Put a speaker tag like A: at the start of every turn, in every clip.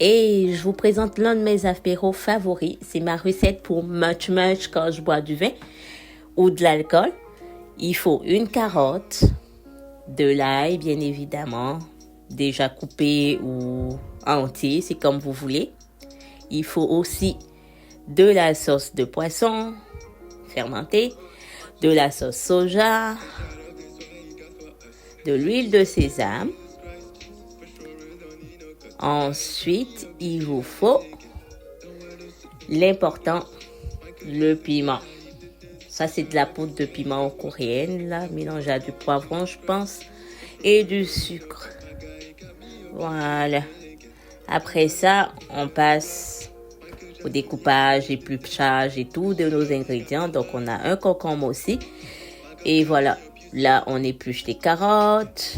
A: Et je vous présente l'un de mes apéros favoris. C'est ma recette pour much quand je bois du vin ou de l'alcool. Il faut une carotte, de l'ail bien évidemment, déjà coupé ou entier, c'est comme vous voulez. Il faut aussi de la sauce de poisson fermentée, de la sauce soja, de l'huile de sésame. Ensuite, il vous faut l'important, le piment. Ça, c'est de la poudre de piment coréenne, là, mélangée à du poivron, je pense, et du sucre. Voilà. Après ça, on passe au découpage, épluchage et tout de nos ingrédients. Donc, on a un concombre aussi. Et voilà. Là, on épluche les carottes.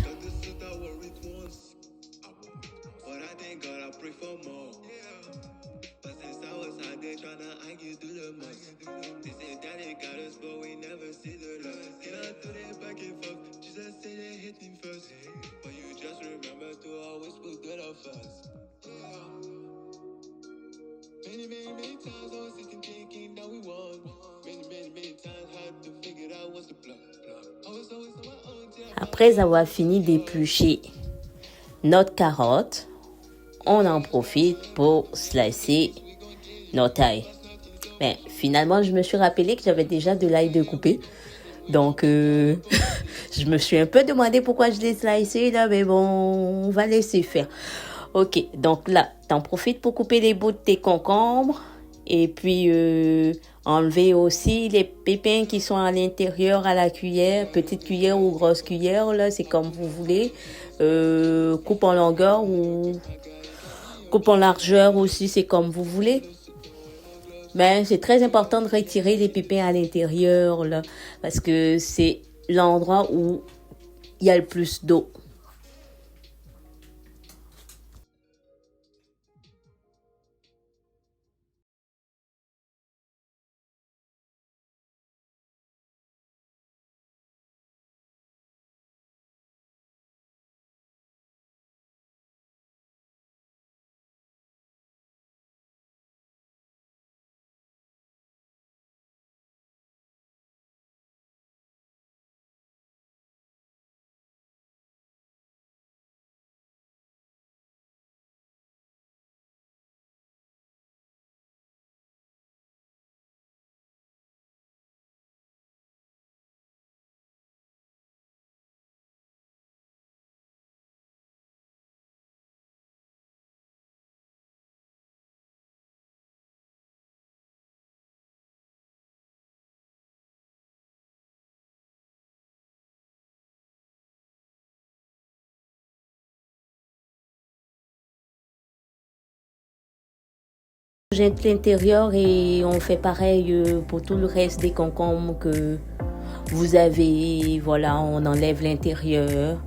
A: Après avoir fini d'éplucher notre carotte, on en profite pour slicer notre ail. Mais finalement, je me suis rappelé que j'avais déjà de l'ail découpé. Donc, je me suis un peu demandé pourquoi je l'ai slicé là, mais bon, on va laisser faire. Ok, donc là, t'en profites pour couper les bouts de tes concombres et puis enlever aussi les pépins qui sont à l'intérieur à la cuillère, petite cuillère ou grosse cuillère, là, c'est comme vous voulez. Coupe en longueur ou coupe en largeur aussi, c'est comme vous voulez. Mais c'est très important de retirer les pépins à l'intérieur, là, parce que c'est l'endroit où il y a le plus d'eau. On jette l'intérieur et on fait pareil pour tout le reste des concombres que vous avez. Voilà, on enlève l'intérieur.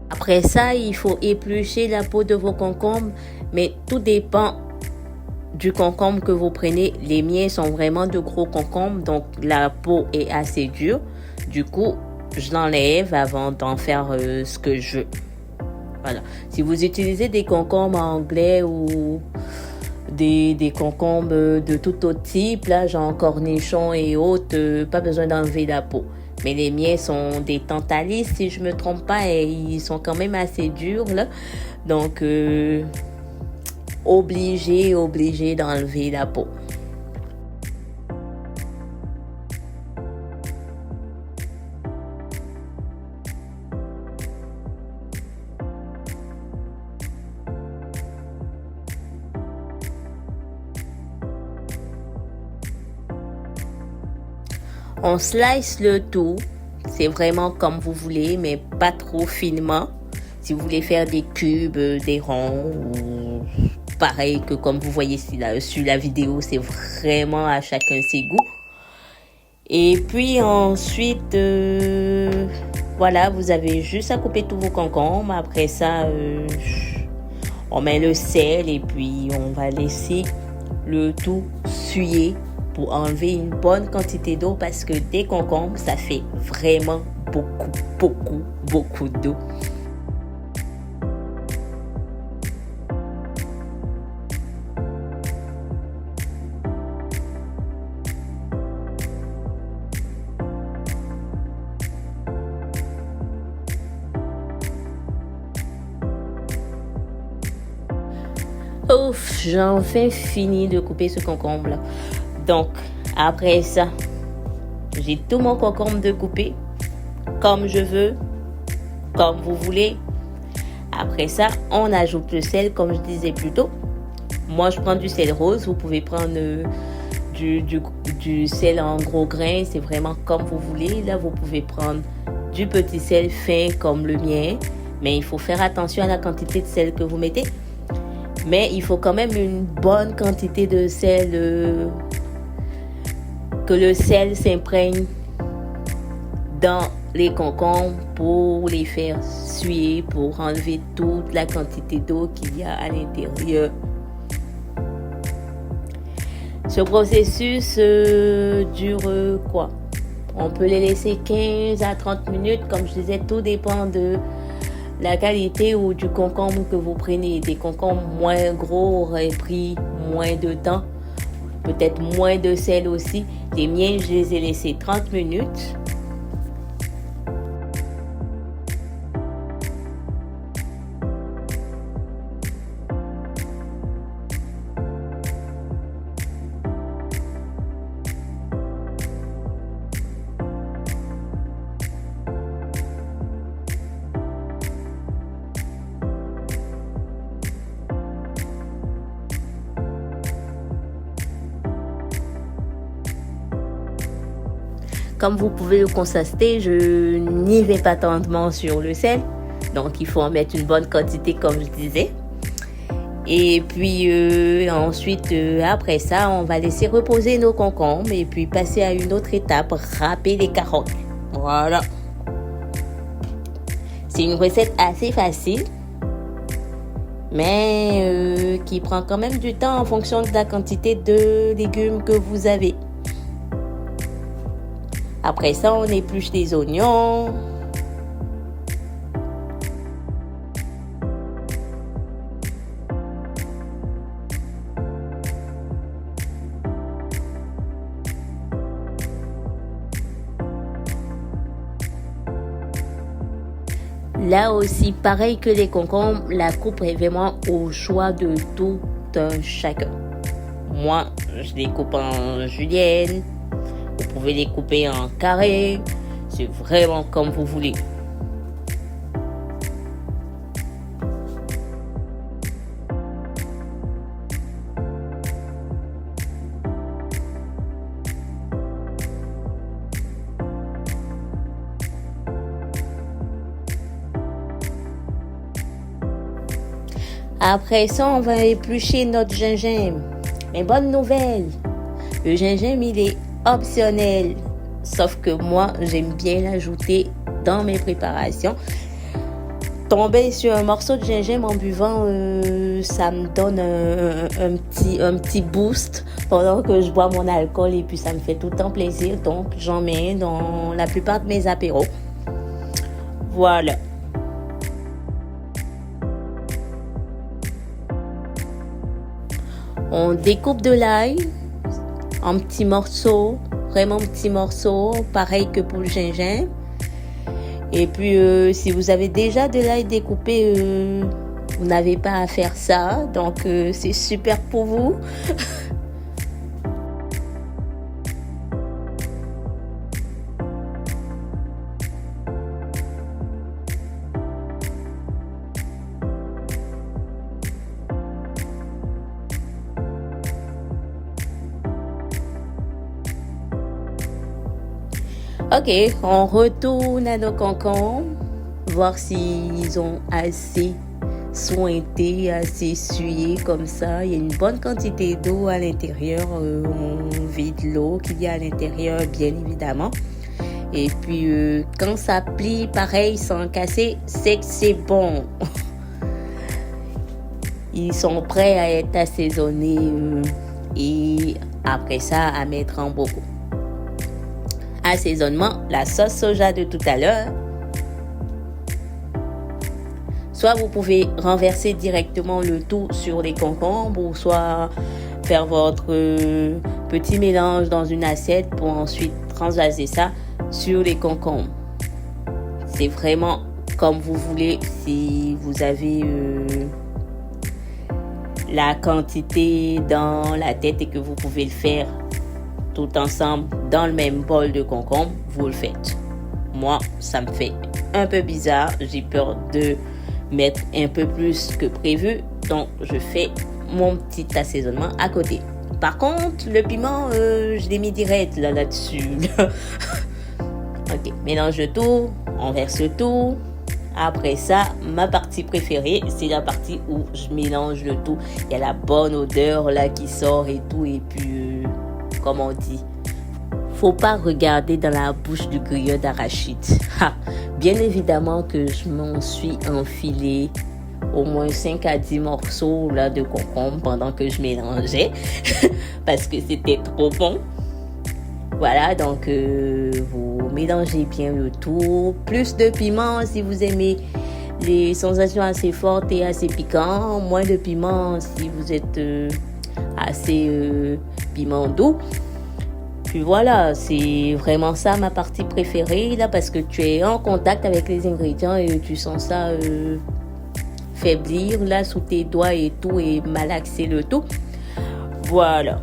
A: Après ça, il faut éplucher la peau de vos concombres, mais tout dépend du concombre que vous prenez. Les miens sont vraiment de gros concombres, donc la peau est assez dure. Du coup, je l'enlève avant d'en faire ce que je veux. Voilà. Si vous utilisez des concombres anglais ou des concombres de tout autre type, là, genre cornichons et autres, pas besoin d'enlever la peau. Mais les miens sont des Tantalis, si je me trompe pas, et ils sont quand même assez durs, là. Donc, obligé d'enlever la peau. On slice le tout. C'est vraiment comme vous voulez, mais pas trop finement. Si vous voulez faire des cubes, des ronds, ou pareil que comme vous voyez sur la vidéo, c'est vraiment à chacun ses goûts. Et puis ensuite, voilà, vous avez juste à couper tous vos concombres. Après ça, on met le sel et puis on va laisser le tout suer pour enlever une bonne quantité d'eau parce que des concombres, ça fait vraiment beaucoup d'eau. Ouf, j'ai enfin fini de couper ce concombre-là. Donc, après ça, j'ai tout mon concombre de couper, comme je veux, comme vous voulez. Après ça, on ajoute le sel, comme je disais plus tôt. Moi, je prends du sel rose. Vous pouvez prendre du sel en gros grains. C'est vraiment comme vous voulez. Là, vous pouvez prendre du petit sel fin comme le mien. Mais il faut faire attention à la quantité de sel que vous mettez. Mais il faut quand même une bonne quantité de sel, que le sel s'imprègne dans les concombres pour les faire suer, pour enlever toute la quantité d'eau qu'il y a à l'intérieur. Ce processus dure quoi? On peut les laisser 15 à 30 minutes. Comme je disais, tout dépend de la qualité ou du concombre que vous prenez. Des concombres moins gros auraient pris moins de temps, peut-être moins de sel aussi. Les miens, je les ai laissés 30 minutes. Comme vous pouvez le constater, je n'y vais pas tendement sur le sel. Donc, il faut en mettre une bonne quantité, comme je disais. Et puis, ensuite, après ça, on va laisser reposer nos concombres et puis passer à une autre étape, râper les carottes. Voilà. C'est une recette assez facile, mais qui prend quand même du temps en fonction de la quantité de légumes que vous avez. Après ça, on épluche les oignons. Là aussi, pareil que les concombres, la coupe est vraiment au choix de tout un chacun. Moi, je les coupe en julienne. Vous pouvez les couper en carré. C'est vraiment comme vous voulez. Après ça, on va éplucher notre gingembre. Mais bonne nouvelle, le gingembre, il est optionnel. Sauf que moi, j'aime bien l'ajouter dans mes préparations. Tomber sur un morceau de gingembre en buvant, ça me donne un petit boost pendant que je bois mon alcool et puis ça me fait tout le temps plaisir. Donc, j'en mets dans la plupart de mes apéros. Voilà. On découpe de l'ail en petits morceaux, vraiment petits morceaux, pareil que pour le gingembre. Et puis, si vous avez déjà de l'ail découpé, vous n'avez pas à faire ça. Donc, c'est super pour vous. Ok, on retourne à nos concombres, voir s'ils ont assez sointé, assez essuyé comme ça. Il y a une bonne quantité d'eau à l'intérieur. On vide l'eau qu'il y a à l'intérieur, bien évidemment. Et puis, quand ça plie, pareil, sans casser, c'est que c'est bon. Ils sont prêts à être assaisonnés et après ça, à mettre en bocaux. Assaisonnement, la sauce soja de tout à l'heure. Soit vous pouvez renverser directement le tout sur les concombres ou soit faire votre petit mélange dans une assiette pour ensuite transvaser ça sur les concombres. C'est vraiment comme vous voulez. Si vous avez la quantité dans la tête et que vous pouvez le faire tout ensemble dans le même bol de concombre, vous le faites. Moi, ça me fait un peu bizarre. J'ai peur de mettre un peu plus que prévu. Donc, je fais mon petit assaisonnement à côté. Par contre, le piment, je l'ai mis direct là-dessus. Ok, mélange le tout, on verse le tout. Après ça, ma partie préférée, c'est la partie où je mélange le tout. Il y a la bonne odeur là qui sort et tout. Et puis, comme on dit, faut pas regarder dans la bouche du grilleur d'arachide. Bien évidemment que je m'en suis enfilé au moins 5 à 10 morceaux là, de concombre pendant que je mélangeais. Parce que c'était trop bon. Voilà, donc vous mélangez bien le tout. Plus de piment si vous aimez les sensations assez fortes et assez piquantes. Moins de piment si vous êtes assez piment doux. Puis voilà, c'est vraiment ça ma partie préférée là parce que tu es en contact avec les ingrédients et tu sens ça faiblir là sous tes doigts et tout et malaxer le tout. Voilà.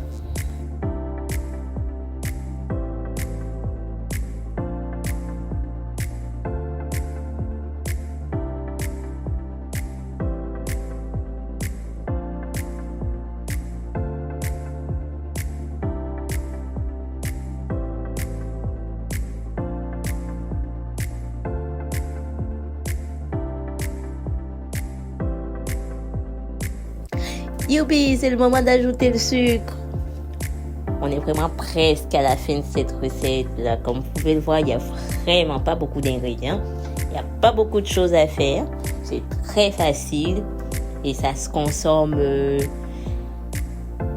A: Youpi, c'est le moment d'ajouter le sucre. On est vraiment presque à la fin de cette recette là. Comme vous pouvez le voir, il n'y a vraiment pas beaucoup d'ingrédients. Il n'y a pas beaucoup de choses à faire. C'est très facile et ça se consomme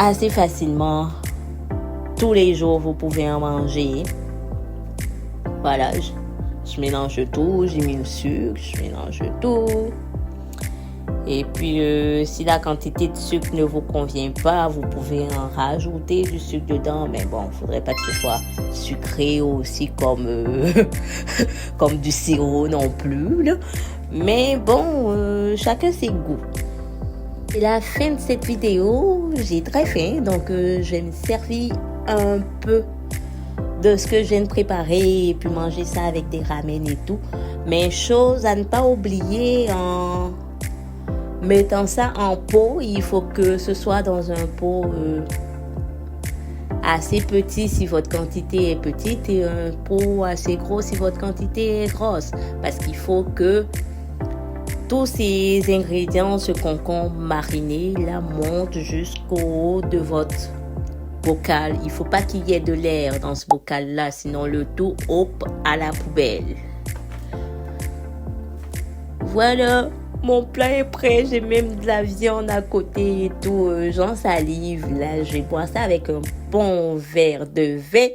A: assez facilement. Tous les jours, vous pouvez en manger. Voilà, je mélange tout. J'ai mis le sucre, je mélange tout. Et puis, si la quantité de sucre ne vous convient pas, vous pouvez en rajouter du sucre dedans. Mais bon, il ne faudrait pas que ce soit sucré aussi comme, comme du sirop non plus. Là. Mais bon, chacun ses goûts. C'est la fin de cette vidéo. J'ai très faim, donc je vais me servir un peu de ce que je viens de préparer et puis manger ça avec des ramen et tout. Mais chose à ne pas oublier en mettant ça en pot, il faut que ce soit dans un pot assez petit si votre quantité est petite et un pot assez gros si votre quantité est grosse. Parce qu'il faut que tous ces ingrédients, ce concombre mariné, là, montent jusqu'au haut de votre bocal. Il ne faut pas qu'il y ait de l'air dans ce bocal-là, sinon le tout, hop, à la poubelle. Voilà. Mon plat est prêt, j'ai même de la viande à côté et tout. J'en salive. Là, je vais boire ça avec un bon verre de vin.